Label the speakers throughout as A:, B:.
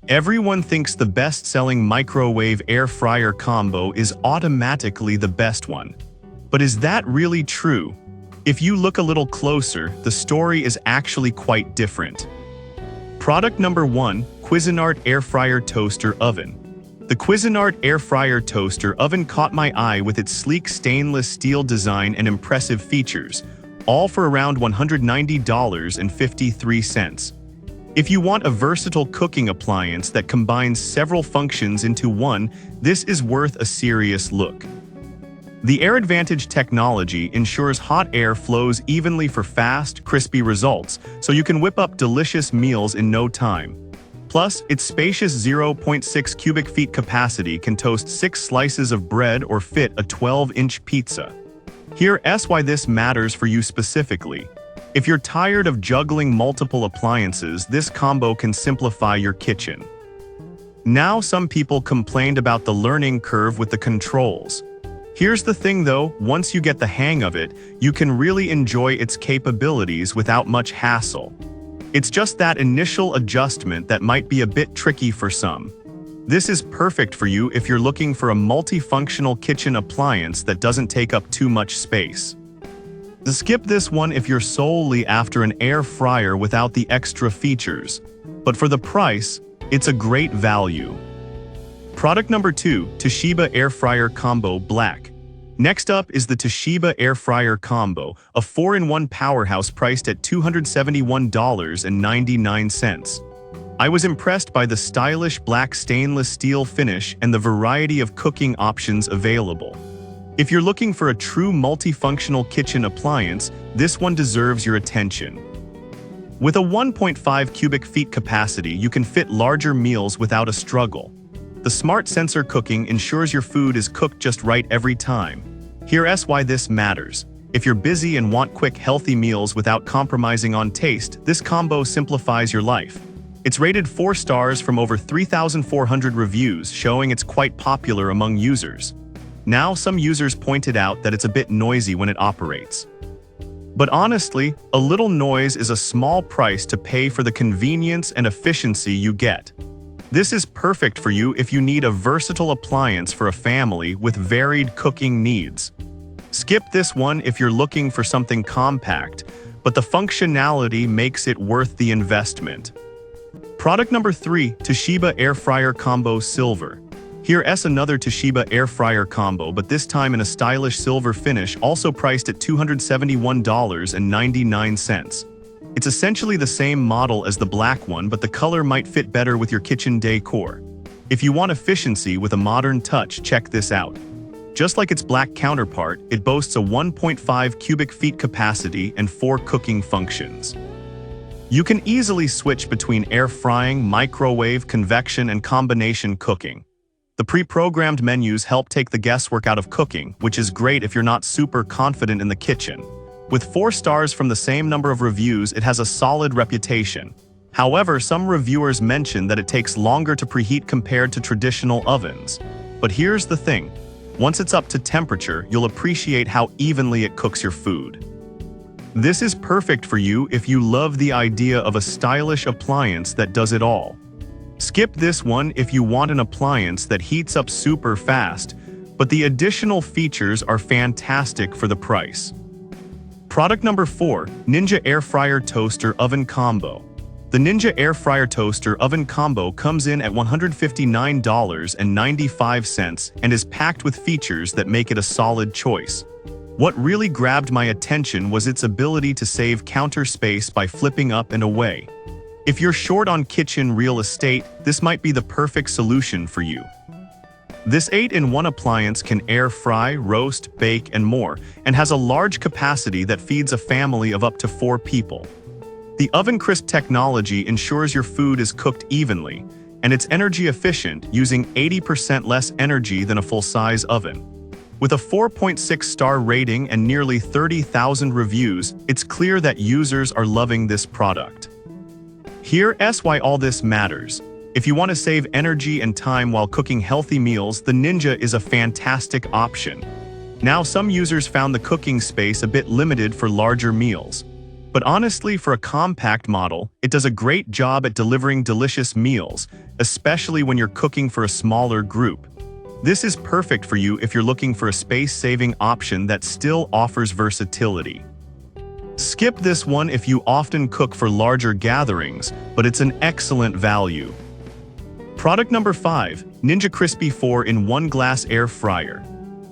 A: Everyone thinks the best-selling microwave air fryer combo is automatically the best one. But is that really true? If you look a little closer, the story is actually quite different. Product number 1, Cuisinart Air Fryer Toaster Oven. The Cuisinart Air Fryer Toaster Oven caught my eye with its sleek stainless steel design and impressive features, all for around $190.53. If you want a versatile cooking appliance that combines several functions into one, this is worth a serious look. The Air Advantage technology ensures hot air flows evenly for fast, crispy results, so you can whip up delicious meals in no time. Plus, its spacious 0.6 cubic feet capacity can toast 6 slices of bread or fit a 12-inch pizza. Here's why this matters for you specifically. If you're tired of juggling multiple appliances, this combo can simplify your kitchen. Now, some people complained about the learning curve with the controls. Here's the thing though, once you get the hang of it, you can really enjoy its capabilities without much hassle. It's just that initial adjustment that might be a bit tricky for some. This is perfect for you if you're looking for a multifunctional kitchen appliance that doesn't take up too much space. Skip this one if you're solely after an air fryer without the extra features. But for the price, it's a great value. Product number 2, Toshiba Air Fryer Combo Black. Next up is the Toshiba Air Fryer Combo, a 4-in-1 powerhouse priced at $271.99. I was impressed by the stylish black stainless steel finish and the variety of cooking options available. If you're looking for a true multifunctional kitchen appliance, this one deserves your attention. With a 1.5 cubic feet capacity, you can fit larger meals without a struggle. The smart sensor cooking ensures your food is cooked just right every time. Here's why this matters. If you're busy and want quick, healthy meals without compromising on taste, this combo simplifies your life. It's rated 4 stars from over 3,400 reviews, showing it's quite popular among users. Now, some users pointed out that it's a bit noisy when it operates. But honestly, a little noise is a small price to pay for the convenience and efficiency you get. This is perfect for you if you need a versatile appliance for a family with varied cooking needs. Skip this one if you're looking for something compact, but the functionality makes it worth the investment. Product number 3, Toshiba Air Fryer Combo Silver. Here's another Toshiba Air Fryer Combo, but this time in a stylish silver finish, also priced at $271.99. It's essentially the same model as the black one, but the color might fit better with your kitchen decor. If you want efficiency with a modern touch, check this out. Just like its black counterpart, it boasts a 1.5 cubic feet capacity and 4 cooking functions. You can easily switch between air frying, microwave, convection, and combination cooking. The pre-programmed menus help take the guesswork out of cooking, which is great if you're not super confident in the kitchen. With 4 stars from the same number of reviews, it has a solid reputation. However, some reviewers mention that it takes longer to preheat compared to traditional ovens. But here's the thing. Once it's up to temperature, you'll appreciate how evenly it cooks your food. This is perfect for you if you love the idea of a stylish appliance that does it all. Skip this one if you want an appliance that heats up super fast, but the additional features are fantastic for the price. Product number 4, Ninja Air Fryer Toaster Oven Combo. The Ninja Air Fryer Toaster Oven Combo comes in at $159.95 and is packed with features that make it a solid choice. What really grabbed my attention was its ability to save counter space by flipping up and away. If you're short on kitchen real estate, this might be the perfect solution for you. This 8-in-1 appliance can air fry, roast, bake, and more, and has a large capacity that feeds a family of up to 4 people. The Oven Crisp technology ensures your food is cooked evenly, and it's energy efficient, using 80% less energy than a full-size oven. With a 4.6-star rating and nearly 30,000 reviews, it's clear that users are loving this product. Here's why all this matters. If you want to save energy and time while cooking healthy meals, the Ninja is a fantastic option. Now, some users found the cooking space a bit limited for larger meals. But honestly, for a compact model, it does a great job at delivering delicious meals, especially when you're cooking for a smaller group. This is perfect for you if you're looking for a space-saving option that still offers versatility. Skip this one if you often cook for larger gatherings, but it's an excellent value. Product number 5, Ninja Crispi 4-in-1 Glass Air Fryer.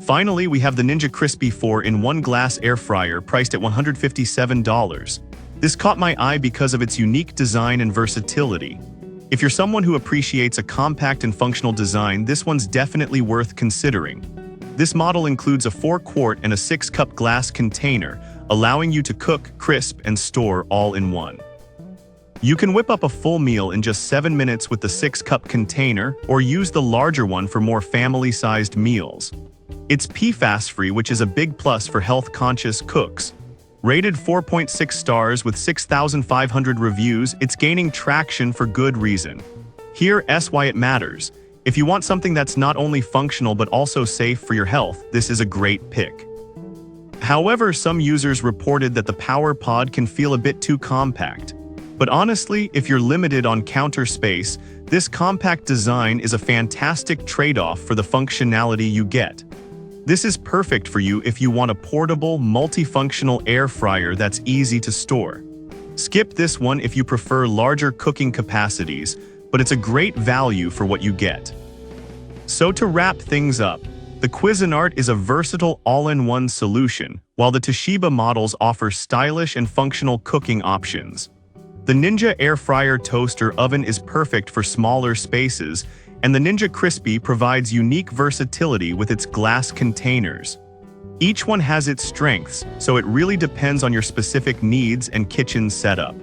A: Finally, we have the Ninja Crispi 4-in-1 Glass Air Fryer priced at $157. This caught my eye because of its unique design and versatility. If you're someone who appreciates a compact and functional design, this one's definitely worth considering. This model includes a 4-quart and a 6-cup glass container, allowing you to cook, crisp, and store all in one. You can whip up a full meal in just 7 minutes with the 6-cup container, or use the larger one for more family-sized meals. It's PFAS-free, which is a big plus for health-conscious cooks. Rated 4.6 stars with 6,500 reviews, it's gaining traction for good reason. Here's why it matters. If you want something that's not only functional but also safe for your health, this is a great pick. However, some users reported that the Power Pod can feel a bit too compact. But honestly, if you're limited on counter space, this compact design is a fantastic trade-off for the functionality you get. This is perfect for you if you want a portable, multifunctional air fryer that's easy to store. Skip this one if you prefer larger cooking capacities, but it's a great value for what you get. So to wrap things up, the Cuisinart is a versatile all-in-one solution, while the Toshiba models offer stylish and functional cooking options. The Ninja Air Fryer Toaster Oven is perfect for smaller spaces, and the Ninja Crispi provides unique versatility with its glass containers. Each one has its strengths, so it really depends on your specific needs and kitchen setup.